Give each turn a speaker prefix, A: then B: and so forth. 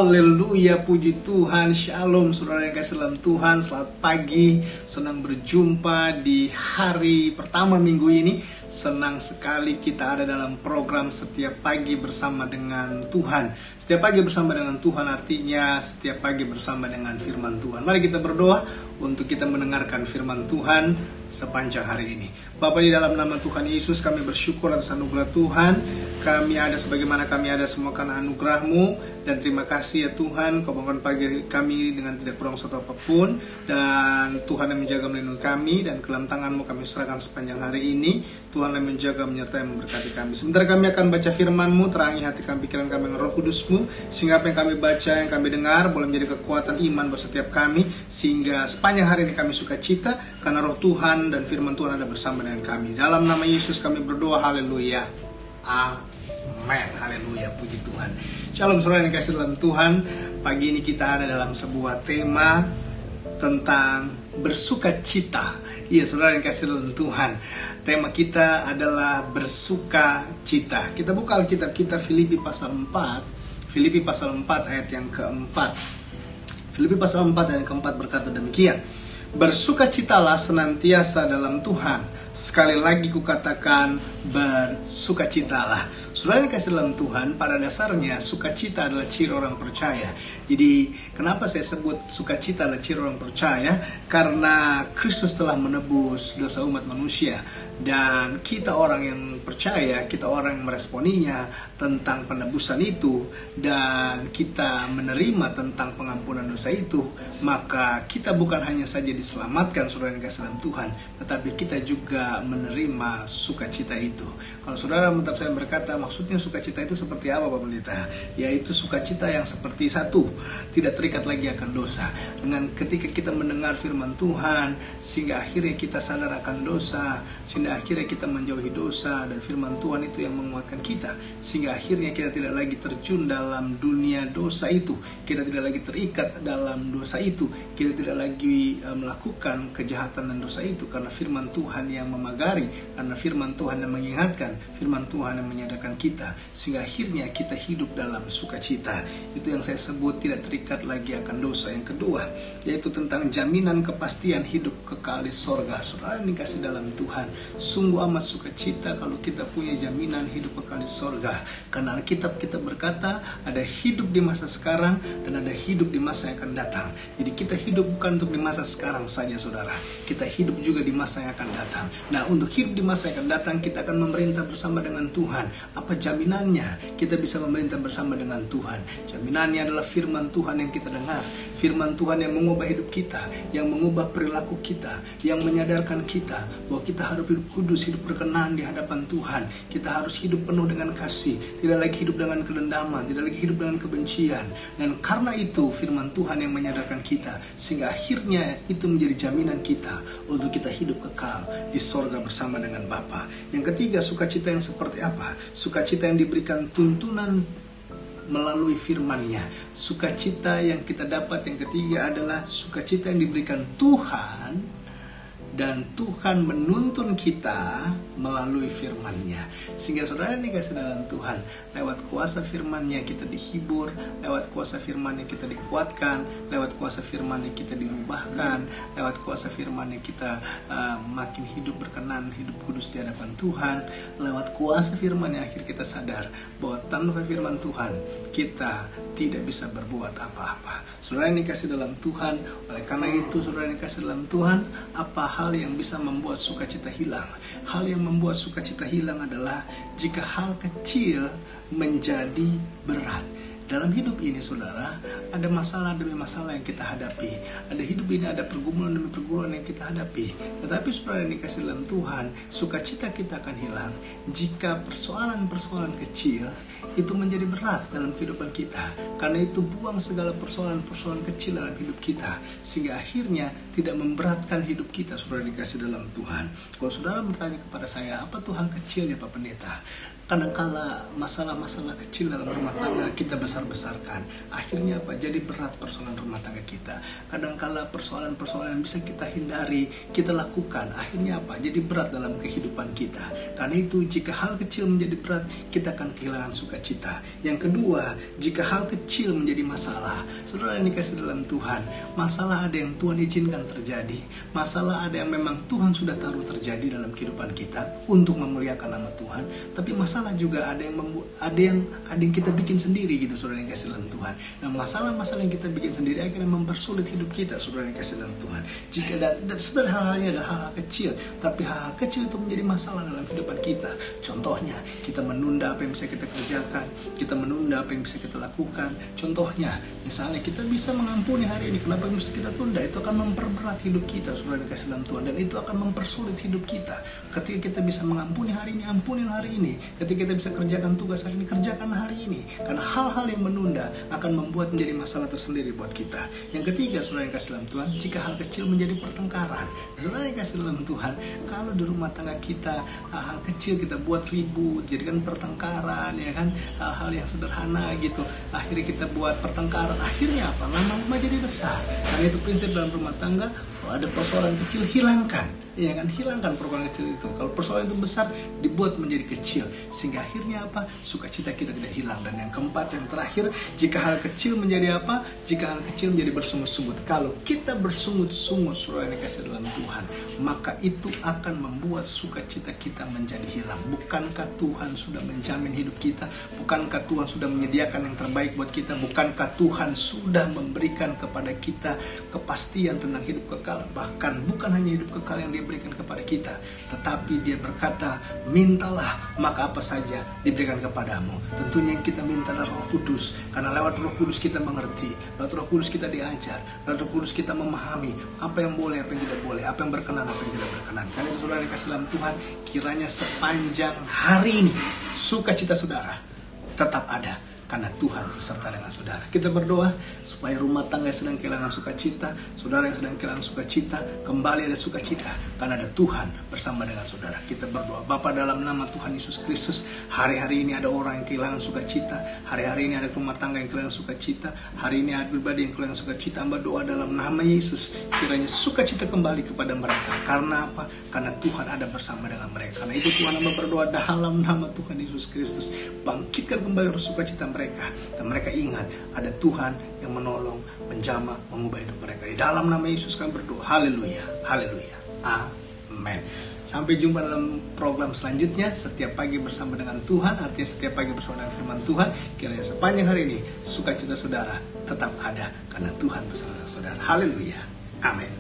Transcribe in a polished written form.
A: Haleluya, puji Tuhan. Shalom saudara yang kasih dalam Tuhan. Selamat pagi, senang berjumpa di hari pertama minggu ini. Senang sekali kita ada dalam program Setiap Pagi Bersama Dengan Tuhan. Setiap pagi bersama dengan Tuhan artinya setiap pagi bersama dengan firman Tuhan. Mari kita berdoa untuk kita mendengarkan firman Tuhan sepanjang hari ini. Bapa, di dalam nama Tuhan Yesus kami bersyukur atas anugerah Tuhan. Kami ada sebagaimana kami ada semua karena anugerah-Mu. Dan terima kasih ya Tuhan, Kau bangun pagi kami dengan tidak kurang satu apapun. Dan Tuhan yang menjaga melindungi kami. Dan ke dalam tangan-Mu kami serahkan sepanjang hari ini. Tuhan yang menjaga, menyertai, memberkati kami. Sebentar kami akan baca firman-Mu, terangi hati kami, pikiran kami dengan Roh Kudus-Mu. Sehingga apa yang kami baca, yang kami dengar boleh menjadi kekuatan iman buat setiap kami. Sehingga sepanjang hari ini kami sukacita karena Roh Tuhan dan firman Tuhan ada bersama dengan kami. Dalam nama Yesus kami berdoa, haleluya, amin, haleluya, puji Tuhan. Shalom saudara yang kasih dalam Tuhan. Pagi ini kita ada dalam sebuah tema tentang bersukacita. Iya saudara yang kasih dalam Tuhan, tema kita adalah bersukacita. Kita buka Alkitab kita Filipi pasal 4. Filipi pasal 4 ayat yang keempat. Filipi pasal 4 ayat yang keempat berkata demikian: bersukacitalah senantiasa dalam Tuhan. Sekali lagi kukatakan, bersukacitalah. Saudara yang kasih dalam Tuhan, pada dasarnya sukacita adalah ciri orang percaya. Jadi kenapa saya sebut sukacita adalah ciri orang percaya? Karena Kristus telah menebus dosa umat manusia. Dan kita orang yang percaya, kita orang yang meresponinya tentang penebusan itu, dan kita menerima tentang pengampunan dosa itu, maka kita bukan hanya saja diselamatkan saudara yang kasih dalam Tuhan, tetapi kita juga menerima sukacita itu. Kalau saudara menurut saya berkata, maksudnya sukacita itu seperti apa Pak Pendeta? Yaitu sukacita yang seperti satu, tidak terikat lagi akan dosa. Dengan ketika kita mendengar firman Tuhan, sehingga akhirnya kita sadar akan dosa, sehingga akhirnya kita menjauhi dosa, dan firman Tuhan itu yang menguatkan kita, sehingga akhirnya kita tidak lagi terjun dalam dunia dosa itu, kita tidak lagi terikat dalam dosa itu, kita tidak lagi melakukan kejahatan dan dosa itu, karena firman Tuhan yang memagari, karena firman Tuhan yang mengingatkan, firman Tuhan yang menyadarkan kita, sehingga akhirnya kita hidup dalam sukacita. Itu yang saya sebut tidak terikat lagi akan dosa. Yang kedua, yaitu tentang jaminan kepastian hidup kekal di sorga. Saudara yang dikasih dalam Tuhan, sungguh amat sukacita kalau kita punya jaminan hidup kekal di sorga. Karena Alkitab kita berkata, ada hidup di masa sekarang dan ada hidup di masa yang akan datang. Jadi kita hidup bukan untuk di masa sekarang saja saudara, kita hidup juga di masa yang akan datang. Nah, untuk hidup di masa yang akan datang, kita akan memerintah bersama dengan Tuhan. Apa jaminannya kita bisa memerintah bersama dengan Tuhan? Jaminannya adalah firman Tuhan yang kita dengar, firman Tuhan yang mengubah hidup kita, yang mengubah perilaku kita, yang menyadarkan kita bahwa kita harus hidup kudus, hidup berkenan di hadapan Tuhan. Kita harus hidup penuh dengan kasih, tidak lagi hidup dengan kedendaman, tidak lagi hidup dengan kebencian. Dan karena itu firman Tuhan yang menyadarkan kita, sehingga akhirnya itu menjadi jaminan kita untuk kita hidup kekal di sorga bersama dengan Bapa. Yang ketiga, sukacita yang seperti apa? Sukacita yang diberikan tuntunan melalui firman-Nya. Sukacita yang kita dapat yang ketiga adalah sukacita yang diberikan Tuhan, dan Tuhan menuntun kita melalui firman-Nya. Sehingga saudara ini kasih dalam Tuhan, lewat kuasa firman-Nya kita dihibur, lewat kuasa firman-Nya kita dikuatkan, lewat kuasa firman-Nya kita diubahkan, lewat kuasa firman-Nya kita makin hidup berkenan, hidup kudus di hadapan Tuhan. Lewat kuasa firman-Nya akhir kita sadar bahwa tanpa firman Tuhan kita tidak bisa berbuat apa-apa. Saudara ini kasih dalam Tuhan, oleh karena itu saudara ini kasih dalam Tuhan, apa hal yang bisa membuat sukacita hilang? Hal yang membuat sukacita hilang adalah jika hal kecil menjadi berat. Dalam hidup ini saudara, ada masalah demi masalah yang kita hadapi. Ada hidup ini ada pergumulan demi pergumulan yang kita hadapi. Tetapi saudara yang dikasih dalam Tuhan, sukacita kita akan hilang jika persoalan-persoalan kecil itu menjadi berat dalam kehidupan kita. Karena itu buang segala persoalan-persoalan kecil dalam hidup kita, sehingga akhirnya tidak memberatkan hidup kita. Saudara dikasih dalam Tuhan, kalau saudara bertanya kepada saya, apa Tuhan kecilnya Pak Pendeta? Kadangkala masalah-masalah kecil dalam rumah tangga kita besar-besarkan. Akhirnya apa? Jadi berat persoalan rumah tangga kita. Kadangkala persoalan-persoalan yang bisa kita hindari, kita lakukan. Akhirnya apa? Jadi berat dalam kehidupan kita. Karena itu jika hal kecil menjadi berat, kita akan kehilangan sukacita. Yang kedua, jika hal kecil menjadi masalah, saudara yang dikasih dalam Tuhan, masalah ada yang Tuhan izinkan terjadi. Masalah ada yang memang Tuhan sudah taruh terjadi dalam kehidupan kita untuk memuliakan nama Tuhan. Tapi masalah juga ada yang kita bikin sendiri gitu, saudara yang kasih dalam Tuhan. Nah, masalah-masalah yang kita bikin sendiri akhirnya mempersulit hidup kita, saudara yang kasih dalam Tuhan. Jika dan sebenarnya hal-halnya adalah hal-hal kecil, tapi hal-hal kecil itu menjadi masalah dalam kehidupan kita. Contohnya, kita menunda apa yang bisa kita kerjakan, kita menunda apa yang bisa kita lakukan. Contohnya, misalnya kita bisa mengampuni hari ini, kenapa mesti kita tunda? Itu akan memperberat hidup kita, saudara yang kasih dalam Tuhan, dan itu akan mempersulit hidup kita. Ketika kita bisa mengampuni hari ini, ampuni hari ini. Ketika kita bisa kerjakan tugas hari ini, kerjakan hari ini. Karena hal-hal yang menunda akan membuat menjadi masalah tersendiri buat kita. Yang ketiga, saudara yang kasih dalam Tuhan, jika hal kecil menjadi pertengkaran. Saudara yang kasih dalam Tuhan, kalau di rumah tangga kita hal kecil kita buat ribut, jadikan pertengkaran, ya kan, hal-hal yang sederhana gitu, akhirnya kita buat pertengkaran, akhirnya apa? Lama-lama jadi besar. Karena itu prinsip dalam rumah tangga, kalau ada persoalan kecil, hilangkan. Ya kan, hilangkan persoalan kecil itu. Kalau persoalan itu besar, dibuat menjadi kecil, sehingga akhirnya apa? Sukacita kita tidak hilang. Dan yang keempat, yang terakhir, jika hal kecil menjadi apa? Jika hal kecil menjadi bersungut-sungut. Kalau kita bersungut-sungut, saudara yang kasih dalam Tuhan, maka itu akan membuat sukacita kita menjadi hilang. Bukankah Tuhan sudah menjamin hidup kita? Bukankah Tuhan sudah menyediakan yang terbaik buat kita? Bukankah Tuhan sudah memberikan kepada kita kepastian tentang hidup kekal? Bahkan bukan hanya hidup kekal yang Dia berikan kepada kita, tetapi Dia berkata, mintalah maka apa saja diberikan kepadamu. Tentunya yang kita minta adalah Roh Kudus, karena lewat Roh Kudus kita mengerti, lewat Roh Kudus kita diajar, lewat Roh Kudus kita memahami apa yang boleh, apa yang tidak boleh, apa yang berkenan, apa yang tidak berkenan. Karena itu saudara yang kasih dalam Tuhan, kiranya sepanjang hari ini sukacita saudara tetap ada, karena Tuhan beserta dengan saudara. Kita berdoa supaya rumah tangga yang sedang kehilangan sukacita, saudara yang sedang kehilangan sukacita, kembali ada sukacita, karena ada Tuhan bersama dengan saudara. Kita berdoa, Bapa, dalam nama Tuhan Yesus Kristus, hari-hari ini ada orang yang kehilangan sukacita, hari-hari ini ada rumah tangga yang kehilangan sukacita, hari ini ada pribadi yang kehilangan sukacita. Hamba doa dalam nama Yesus, kiranya sukacita kembali kepada mereka. Karena apa? Karena Tuhan ada bersama dengan mereka. Karena itu Tuhan, hamba berdoa dalam nama Tuhan Yesus Kristus, bangkitkan kembali sukacita mereka, dan mereka ingat ada Tuhan yang menolong, menjamah, mengubah hidup mereka. Di dalam nama Yesus kami berdoa. Haleluya, haleluya, amin. Sampai jumpa dalam program selanjutnya, setiap pagi bersama dengan Tuhan. Artinya setiap pagi bersama dengan firman Tuhan. Kiranya sepanjang hari ini sukacita saudara tetap ada, karena Tuhan bersama dengan saudara. Haleluya, amin.